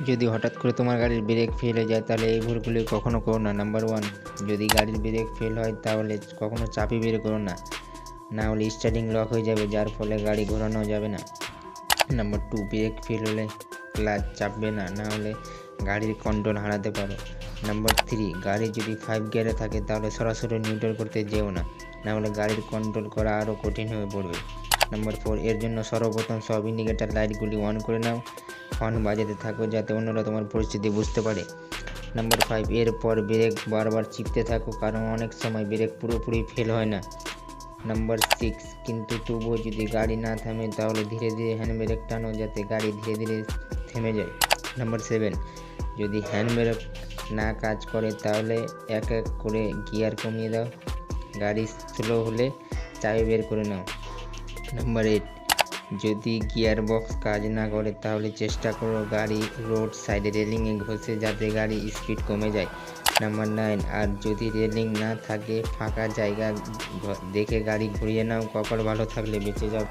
যদি হঠাৎ করে তোমার গাড়ির ব্রেক ফেল হয়ে যায় তাহলে এই ভুলগুলি কখনো করো না। নাম্বার 1, যদি গাড়ির ব্রেক ফেল হয় তাহলে কখনো চাবি বের করো না, না হলে স্টার্টিং লক হয়ে যাবে যার ফলে গাড়ি ঘোরানো যাবে না। নাম্বার 2, ব্রেক ফেল হলে ক্লাচ চাপবে না, না হলে গাড়ির কন্ট্রোল হারাতে পারো। নাম্বার 3, গাড়ি যদি 5 গিয়ারে থাকে তাহলে সরাসরি নিউট্রাল করতে যেও না, না হলে গাড়ির কন্ট্রোল করা আরও কঠিন হয়ে পড়বে। নাম্বার 4, এর জন্য সর্বপ্রথম সব ইন্ডিকেটার লাইটগুলি অন করে নাও, হর্ন বাজাতে থাকো যাতে অন্যরা তোমার পরিস্থিতি বুঝতে পারে। নাম্বার 5, এরপর ব্রেক বারবার চিপতে থাকো কারণ অনেক সময় ব্রেক পুরোপুরি ফেল হয় না। নাম্বার 6, কিন্তু তবুও যদি গাড়ি না থামে তাহলে ধীরে ধীরে হ্যান্ড ব্রেক টানো যাতে গাড়ি ধীরে ধীরে থেমে যায়। নাম্বার 7, যদি হ্যান্ড ব্রেক না কাজ করে তাহলে এক এক করে গিয়ার কমিয়ে দাও, গাড়ি স্লো হলে চাবি বের করে নাও। নাম্বার 8, যদি গিয়ার বক্স কাজ না করে তাহলে চেষ্টা করো গাড়ি রোড সাইডে রেলিংয়ে ঘষে যাতে গাড়ি স্পিড কমে যায়। নাম্বার 9, আর যদি রেলিং না থাকে ফাঁকা জায়গা দেখে গাড়ি ঘুরিয়ে নাও, কপাল ভালো থাকলে বেঁচে যাও।